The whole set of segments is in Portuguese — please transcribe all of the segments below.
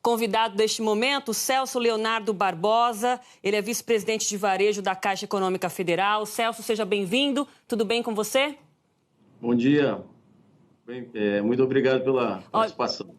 convidado deste momento, Celso Leonardo Barbosa. Ele é vice-presidente de varejo da Caixa Econômica Federal. Celso, seja bem-vindo. Tudo bem com você? Bom dia. Bem, muito obrigado pela participação.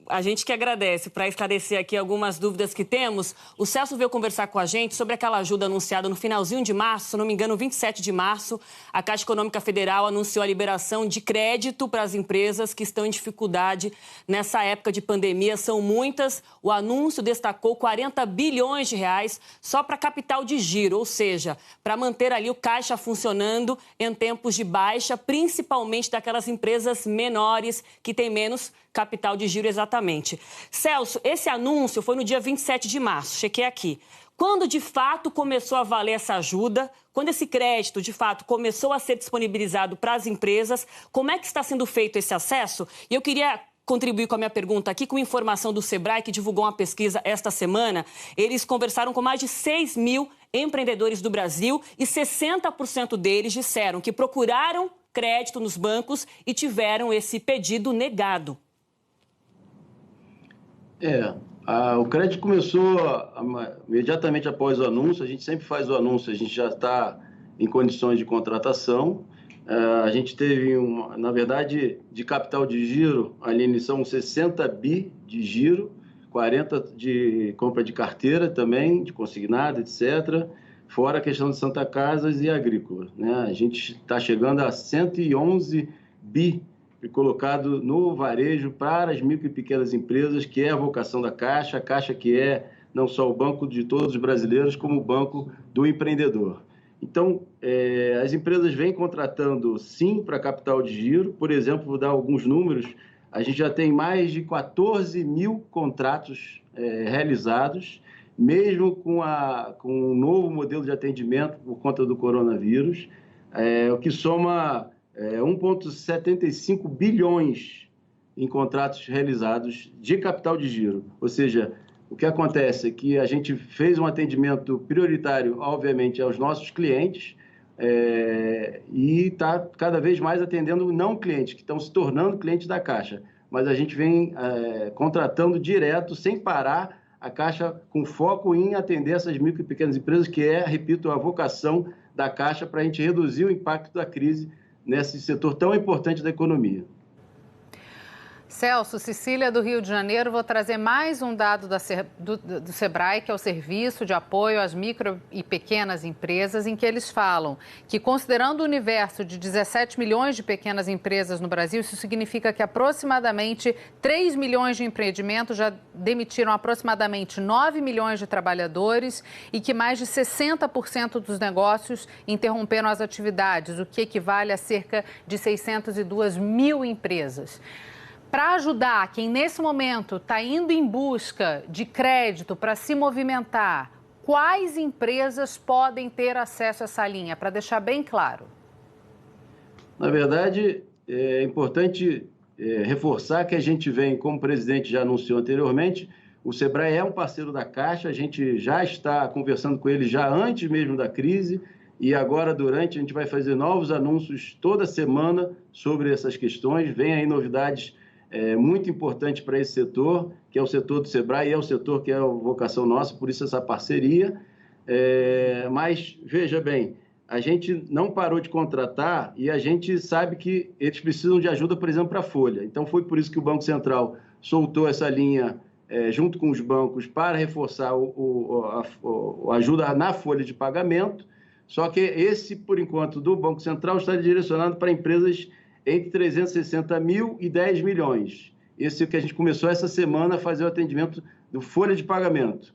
A gente que agradece. Para esclarecer aqui algumas dúvidas que temos, o Celso veio conversar com a gente sobre aquela ajuda anunciada no finalzinho de março, se não me engano, 27 de março. A Caixa Econômica Federal anunciou a liberação de crédito para as empresas que estão em dificuldade nessa época de pandemia. São muitas. O anúncio destacou 40 bilhões de reais só para capital de giro, ou seja, para manter ali o caixa funcionando em tempos de baixa, principalmente daquelas empresas menores que têm menos capital de giro exatamente. Celso, esse anúncio foi no dia 27 de março, chequei aqui. Quando de fato começou a valer essa ajuda, quando esse crédito de fato começou a ser disponibilizado para as empresas, como é que está sendo feito esse acesso? E eu queria contribuir com a minha pergunta aqui com informação do Sebrae, que divulgou uma pesquisa esta semana. Eles conversaram com mais de 6 mil empreendedores do Brasil e 60% deles disseram que procuraram crédito nos bancos e tiveram esse pedido negado. O crédito começou imediatamente após o anúncio. A gente sempre faz o anúncio, a gente já está em condições de contratação. A gente teve, na verdade, de capital de giro, ali são 60 bi de giro, 40 de compra de carteira também, de consignado, etc., fora a questão de Santa Casas e agrícola, né? A gente está chegando a 111 bi colocado no varejo para as micro e pequenas empresas, que é a vocação da Caixa, a Caixa que é não só o banco de todos os brasileiros, como o banco do empreendedor. Então, as empresas vêm contratando, sim, para capital de giro. Por exemplo, vou dar alguns números, a gente já tem mais de 14 mil contratos realizados, mesmo com um novo modelo de atendimento por conta do coronavírus, o que soma 1,75 bilhões em contratos realizados de capital de giro. Ou seja, o que acontece é que a gente fez um atendimento prioritário, obviamente, aos nossos clientes e está cada vez mais atendendo não clientes, que estão se tornando clientes da Caixa. Mas a gente vem contratando direto, sem parar, a Caixa com foco em atender essas micro e pequenas empresas, que é, repito, a vocação da Caixa para a gente reduzir o impacto da crise nesse setor tão importante da economia. Celso, Cecília do Rio de Janeiro, vou trazer mais um dado do Sebrae, que é o Serviço de Apoio às Micro e Pequenas Empresas, em que eles falam que, considerando o universo de 17 milhões de pequenas empresas no Brasil, isso significa que aproximadamente 3 milhões de empreendimentos já demitiram aproximadamente 9 milhões de trabalhadores e que mais de 60% dos negócios interromperam as atividades, o que equivale a cerca de 602 mil empresas. Para ajudar quem nesse momento está indo em busca de crédito para se movimentar, quais empresas podem ter acesso a essa linha? Para deixar bem claro. Na verdade, é importante reforçar que a gente vem, como o presidente já anunciou anteriormente, o Sebrae é um parceiro da Caixa, a gente já está conversando com ele já antes mesmo da crise e agora durante a gente vai fazer novos anúncios toda semana sobre essas questões. Vem aí novidades muito importante para esse setor, que é o setor do Sebrae, e é o setor que é a vocação nossa, por isso essa parceria. Mas, veja bem, a gente não parou de contratar e a gente sabe que eles precisam de ajuda, por exemplo, para a folha. Então, foi por isso que o Banco Central soltou essa linha junto com os bancos para reforçar a ajuda na folha de pagamento, só que esse, por enquanto, do Banco Central está direcionado para empresas entre 360 mil e 10 milhões. Esse é o que a gente começou essa semana a fazer o atendimento do folha de pagamento,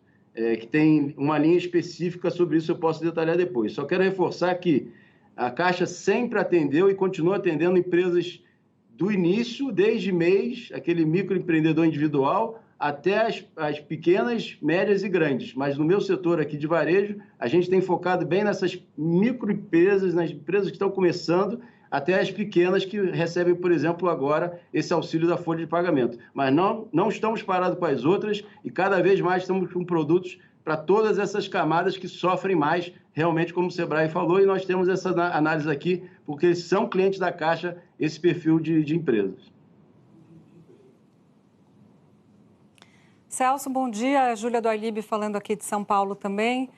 que tem uma linha específica sobre isso, eu posso detalhar depois. Só quero reforçar que a Caixa sempre atendeu e continua atendendo empresas do início, desde MEIs, aquele microempreendedor individual, até as pequenas, médias e grandes. Mas no meu setor aqui de varejo, a gente tem focado bem nessas microempresas, nas empresas que estão começando, até as pequenas que recebem, por exemplo, agora esse auxílio da folha de pagamento. Mas não estamos parados com as outras e cada vez mais estamos com produtos para todas essas camadas que sofrem mais, realmente, como o Sebrae falou, e nós temos essa análise aqui, porque são clientes da Caixa esse perfil de empresas. Celso, bom dia. Júlia do Ailib falando aqui de São Paulo também.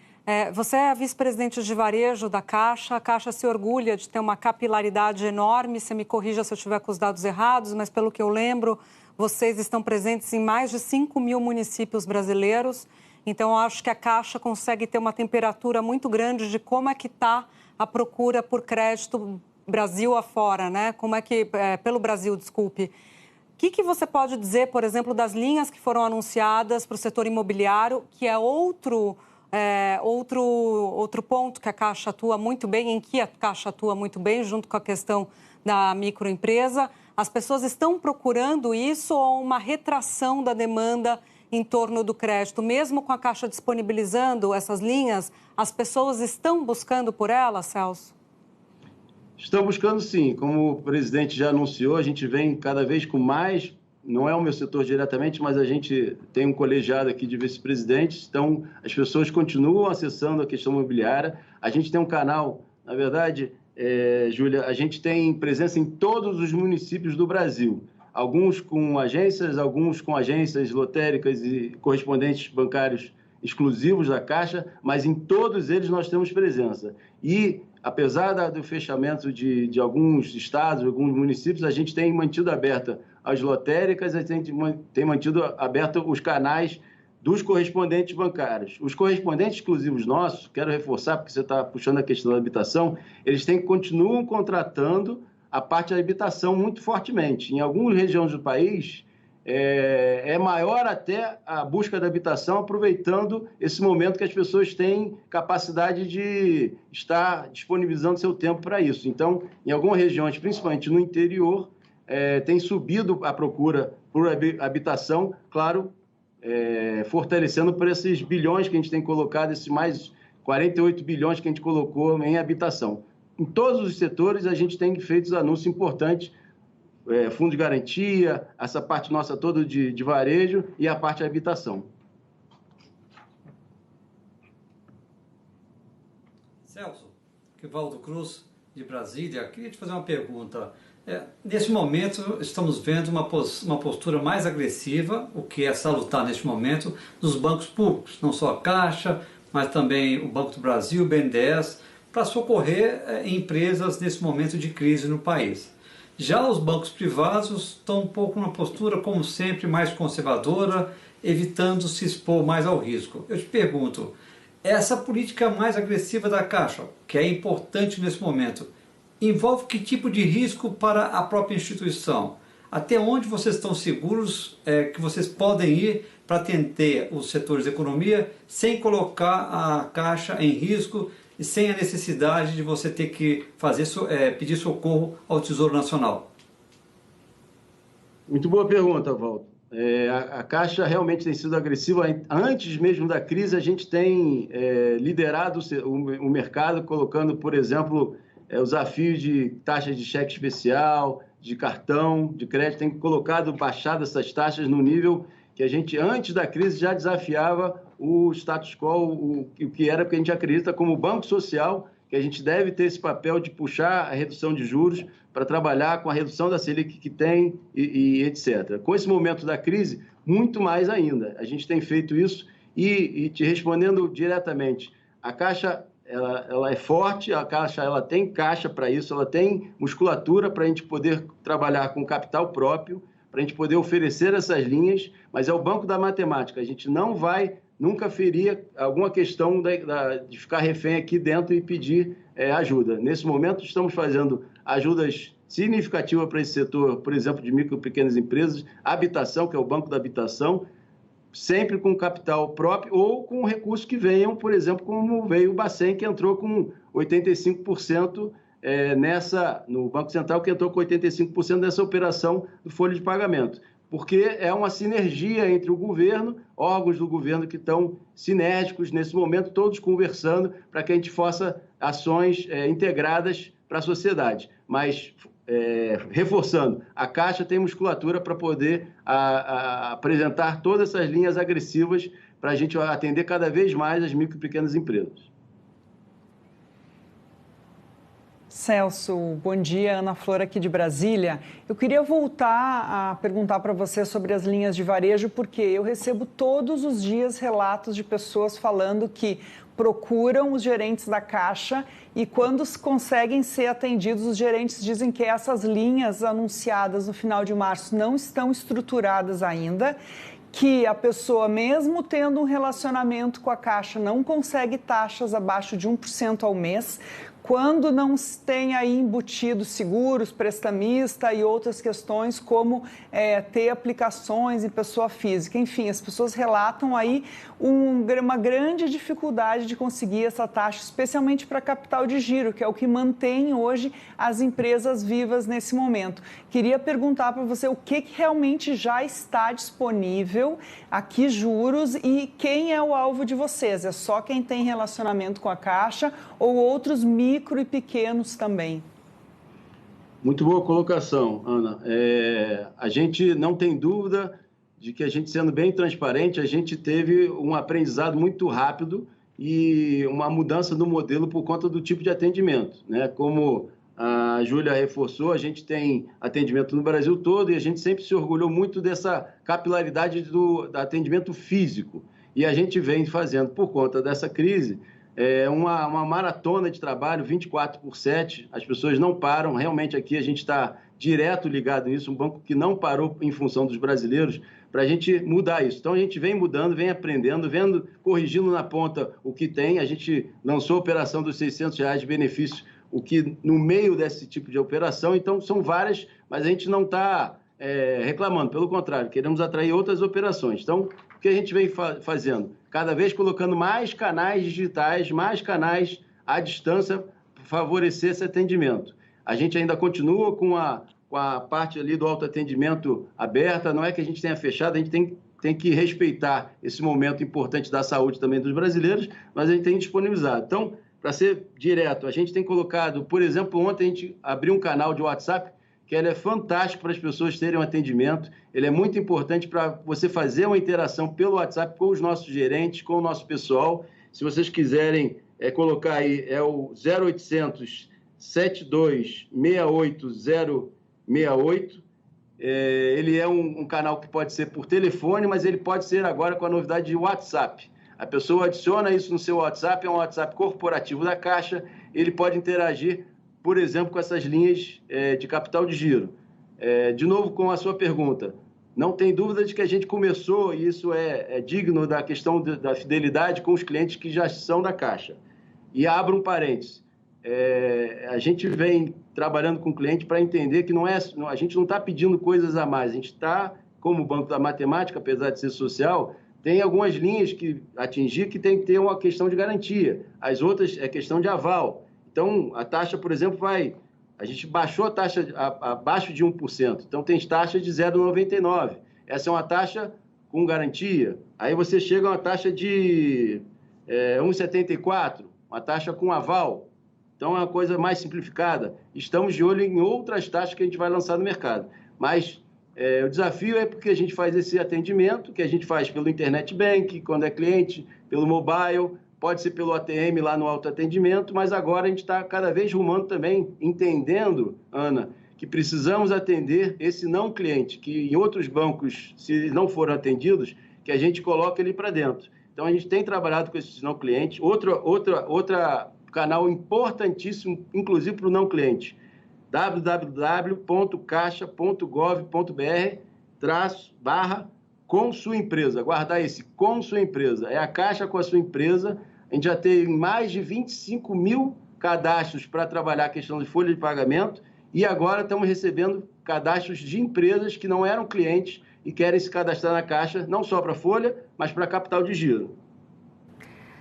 Você é a vice-presidente de varejo da Caixa. A Caixa se orgulha de ter uma capilaridade enorme. Você me corrija se eu estiver com os dados errados, mas pelo que eu lembro, vocês estão presentes em mais de 5 mil municípios brasileiros. Então, eu acho que a Caixa consegue ter uma temperatura muito grande de como é que está a procura por crédito Brasil afora, né? Como é que... pelo Brasil, desculpe. O que você pode dizer, por exemplo, das linhas que foram anunciadas para o setor imobiliário, que é outro ponto que a Caixa atua muito bem, em que a Caixa atua muito bem, junto com a questão da microempresa? As pessoas estão procurando isso ou uma retração da demanda em torno do crédito? Mesmo com a Caixa disponibilizando essas linhas, as pessoas estão buscando por elas, Celso? Estão buscando, sim. Como o presidente já anunciou, a gente vem cada vez com mais, não é o meu setor diretamente, mas a gente tem um colegiado aqui de vice-presidentes, então as pessoas continuam acessando a questão imobiliária. A gente tem um canal, na verdade, Júlia, a gente tem presença em todos os municípios do Brasil. Alguns com agências lotéricas e correspondentes bancários exclusivos da Caixa, mas em todos eles nós temos presença. E, apesar do fechamento de alguns estados, alguns municípios, a gente tem mantido aberta as lotéricas, a gente tem mantido aberto os canais dos correspondentes bancários. Os correspondentes exclusivos nossos, quero reforçar, porque você está puxando a questão da habitação, eles continuam contratando a parte da habitação muito fortemente. Em algumas regiões do país, é maior até a busca da habitação, aproveitando esse momento que as pessoas têm capacidade de estar disponibilizando seu tempo para isso. Então, em algumas regiões, principalmente no interior, tem subido a procura por habitação, claro, fortalecendo por esses bilhões que a gente tem colocado, esses mais 48 bilhões que a gente colocou em habitação. Em todos os setores, a gente tem feito anúncios importantes, fundo de garantia, essa parte nossa toda de varejo e a parte de habitação. Celso, Rivaldo Cruz, de Brasília, queria te fazer uma pergunta. Nesse momento, estamos vendo uma postura mais agressiva, o que é salutar neste momento, dos bancos públicos, não só a Caixa, mas também o Banco do Brasil, o BNDES, para socorrer empresas nesse momento de crise no país. Já os bancos privados estão um pouco numa postura, como sempre, mais conservadora, evitando se expor mais ao risco. Eu te pergunto, essa política mais agressiva da Caixa, que é importante nesse momento, envolve que tipo de risco para a própria instituição? Até onde vocês estão seguros que vocês podem ir para atender os setores de economia sem colocar a Caixa em risco e sem a necessidade de você ter que pedir socorro ao Tesouro Nacional? Muito boa pergunta, Walter. A Caixa realmente tem sido agressiva. Antes mesmo da crise, a gente tem liderado o mercado, colocando, por exemplo, os desafios de taxas de cheque especial, de cartão, de crédito, tem baixado essas taxas no nível que a gente, antes da crise, já desafiava o status quo, o que era, porque a gente acredita como banco social, que a gente deve ter esse papel de puxar a redução de juros para trabalhar com a redução da Selic que tem e etc. Com esse momento da crise, muito mais ainda. A gente tem feito isso e te respondendo diretamente, a Caixa ela é forte, a Caixa ela tem caixa para isso, ela tem musculatura para a gente poder trabalhar com capital próprio, para a gente poder oferecer essas linhas, mas é o banco da matemática. A gente não vai nunca ferir alguma questão de ficar refém aqui dentro e pedir ajuda. Nesse momento, estamos fazendo ajudas significativas para esse setor, por exemplo, de micro e pequenas empresas, habitação, que é o banco da habitação, sempre com capital próprio ou com recursos que venham, por exemplo, como veio o Bacen, que entrou com 85% no Banco Central, que entrou com 85% nessa operação do folha de pagamento, porque é uma sinergia entre o governo, órgãos do governo que estão sinérgicos nesse momento, todos conversando para que a gente faça ações integradas para a sociedade. Mas, reforçando, a Caixa tem musculatura para poder apresentar todas essas linhas agressivas para a gente atender cada vez mais as micro e pequenas empresas. Celso, bom dia. Ana Flor aqui de Brasília. Eu queria voltar a perguntar para você sobre as linhas de varejo, porque eu recebo todos os dias relatos de pessoas falando que procuram os gerentes da Caixa e quando conseguem ser atendidos, os gerentes dizem que essas linhas anunciadas no final de março não estão estruturadas ainda, que a pessoa, mesmo tendo um relacionamento com a Caixa, não consegue taxas abaixo de 1% ao mês, quando não tem aí embutido seguros, prestamista e outras questões como ter aplicações em pessoa física. Enfim, as pessoas relatam aí uma grande dificuldade de conseguir essa taxa, especialmente para capital de giro, que é o que mantém hoje as empresas vivas nesse momento. Queria perguntar para você o que realmente já está disponível, a que juros e quem é o alvo de vocês? É só quem tem relacionamento com a Caixa ou outros micro e pequenos também? Muito boa colocação, Ana. A gente não tem dúvida de que a gente, sendo bem transparente, a gente teve um aprendizado muito rápido e uma mudança no modelo por conta do tipo de atendimento, né? Como a Júlia reforçou, a gente tem atendimento no Brasil todo e a gente sempre se orgulhou muito dessa capilaridade do atendimento físico. E a gente vem fazendo, por conta dessa crise, uma maratona de trabalho, 24/7, as pessoas não param, realmente aqui a gente está direto ligado nisso, um banco que não parou em função dos brasileiros, para a gente mudar isso. Então a gente vem mudando, vem aprendendo, corrigindo na ponta o que tem, a gente lançou a operação dos R$600 de benefícios, o que no meio desse tipo de operação, então são várias, mas a gente não está reclamando, pelo contrário, queremos atrair outras operações. Então, o que a gente vem fazendo? Cada vez colocando mais canais digitais, mais canais à distância para favorecer esse atendimento. A gente ainda continua com a parte ali do autoatendimento aberta, não é que a gente tenha fechado, a gente tem que respeitar esse momento importante da saúde também dos brasileiros, mas a gente tem disponibilizado. Então, para ser direto, a gente tem colocado, por exemplo, ontem a gente abriu um canal de WhatsApp que ele é fantástico para as pessoas terem um atendimento, ele é muito importante para você fazer uma interação pelo WhatsApp com os nossos gerentes, com o nosso pessoal. Se vocês quiserem colocar aí, é o 0800 72 68 068. Ele é um canal que pode ser por telefone, mas ele pode ser agora com a novidade de WhatsApp. A pessoa adiciona isso no seu WhatsApp, é um WhatsApp corporativo da Caixa, ele pode interagir, por exemplo, com essas linhas de capital de giro. De novo, com a sua pergunta, não tem dúvida de que a gente começou, e isso é digno da questão da fidelidade com os clientes que já são da Caixa. E abro um parênteses, a gente vem trabalhando com o cliente para entender que a gente não está pedindo coisas a mais, a gente está, como o Banco da Matemática, apesar de ser social, tem algumas linhas que atingir que tem que ter uma questão de garantia, as outras é questão de aval. Então, a taxa, por exemplo, a gente baixou a taxa abaixo de 1%, então tem taxa de 0,99%. Essa é uma taxa com garantia. Aí você chega a uma taxa de 1,74%, uma taxa com aval. Então, é uma coisa mais simplificada. Estamos de olho em outras taxas que a gente vai lançar no mercado. Mas o desafio é porque a gente faz esse atendimento, que a gente faz pelo Internet Bank, quando é cliente, pelo mobile, pode ser pelo ATM lá no autoatendimento, mas agora a gente está cada vez rumando também, entendendo, Ana, que precisamos atender esse não cliente, que em outros bancos, se não foram atendidos, que a gente coloca ele para dentro. Então, a gente tem trabalhado com esses não clientes. Outra canal importantíssimo, inclusive para o não cliente, www.caixa.gov.br/com sua empresa. Guardar esse com sua empresa. É a Caixa com a sua empresa. A gente já tem mais de 25 mil cadastros para trabalhar a questão de folha de pagamento e agora estamos recebendo cadastros de empresas que não eram clientes e querem se cadastrar na Caixa, não só para folha, mas para capital de giro.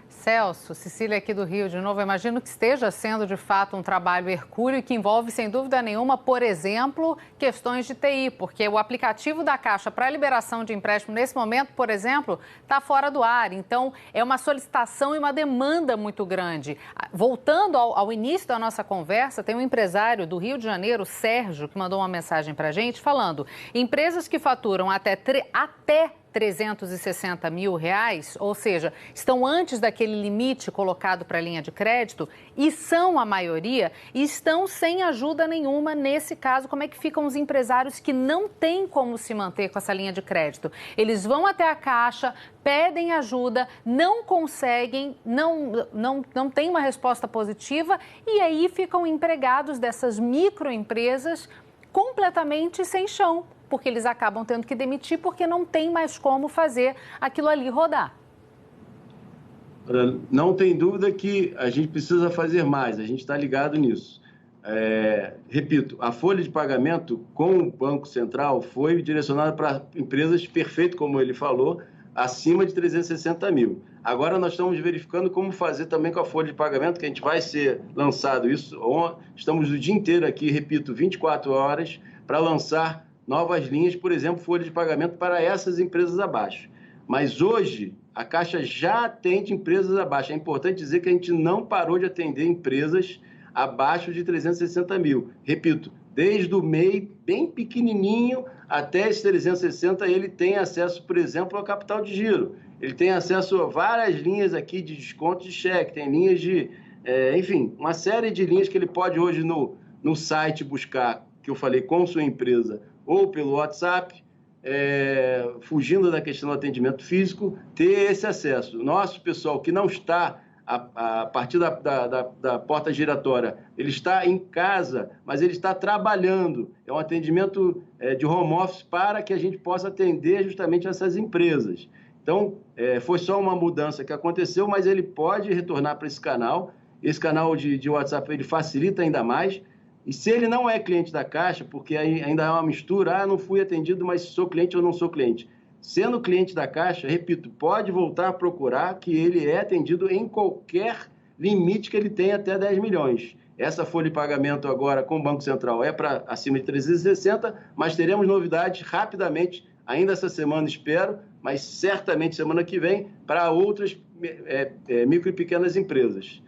Celso, Cecília aqui do Rio de novo, eu imagino que esteja sendo de fato um trabalho hercúleo que envolve, sem dúvida nenhuma, por exemplo, questões de TI, porque o aplicativo da Caixa para liberação de empréstimo nesse momento, por exemplo, está fora do ar. Então, é uma solicitação e uma demanda muito grande. Voltando ao início da nossa conversa, tem um empresário do Rio de Janeiro, Sérgio, que mandou uma mensagem para a gente falando: empresas que faturam até 360 mil reais, ou seja, estão antes daquele limite colocado para a linha de crédito e são a maioria e estão sem ajuda nenhuma. Nesse caso, como é que ficam os empresários que não têm como se manter com essa linha de crédito? Eles vão até a Caixa, pedem ajuda, não conseguem, não têm uma resposta positiva e aí ficam empregados dessas microempresas completamente sem chão, porque eles acabam tendo que demitir porque não tem mais como fazer aquilo ali rodar. Não tem dúvida que a gente precisa fazer mais, a gente está ligado nisso. Repito, a folha de pagamento com o Banco Central foi direcionada para empresas, perfeito como ele falou, acima de 360 mil. Agora nós estamos verificando como fazer também com a folha de pagamento, que a gente vai ser lançado isso. Estamos o dia inteiro aqui, repito, 24 horas, para lançar novas linhas, por exemplo, folha de pagamento para essas empresas abaixo. Mas hoje, a Caixa já atende empresas abaixo. É importante dizer que a gente não parou de atender empresas abaixo de 360 mil. Repito, desde o MEI, bem pequenininho, até esse 360, ele tem acesso, por exemplo, ao capital de giro. Ele tem acesso a várias linhas aqui de desconto de cheque, tem linhas de... enfim, uma série de linhas que ele pode hoje no site buscar, que eu falei, com sua empresa, ou pelo WhatsApp, fugindo da questão do atendimento físico, ter esse acesso. Nosso pessoal que não está a partir da porta giratória, ele está em casa, mas ele está trabalhando. É um atendimento de home office para que a gente possa atender justamente essas empresas. Então, foi só uma mudança que aconteceu, mas ele pode retornar para esse canal. Esse canal de WhatsApp ele facilita ainda mais. E se ele não é cliente da Caixa, porque ainda é uma mistura, não fui atendido, mas sou cliente ou não sou cliente. Sendo cliente da Caixa, repito, pode voltar a procurar que ele é atendido em qualquer limite que ele tenha até 10 milhões. Essa folha de pagamento agora com o Banco Central é para acima de 360, mas teremos novidades rapidamente, ainda essa semana espero, mas certamente semana que vem, para outras micro e pequenas empresas.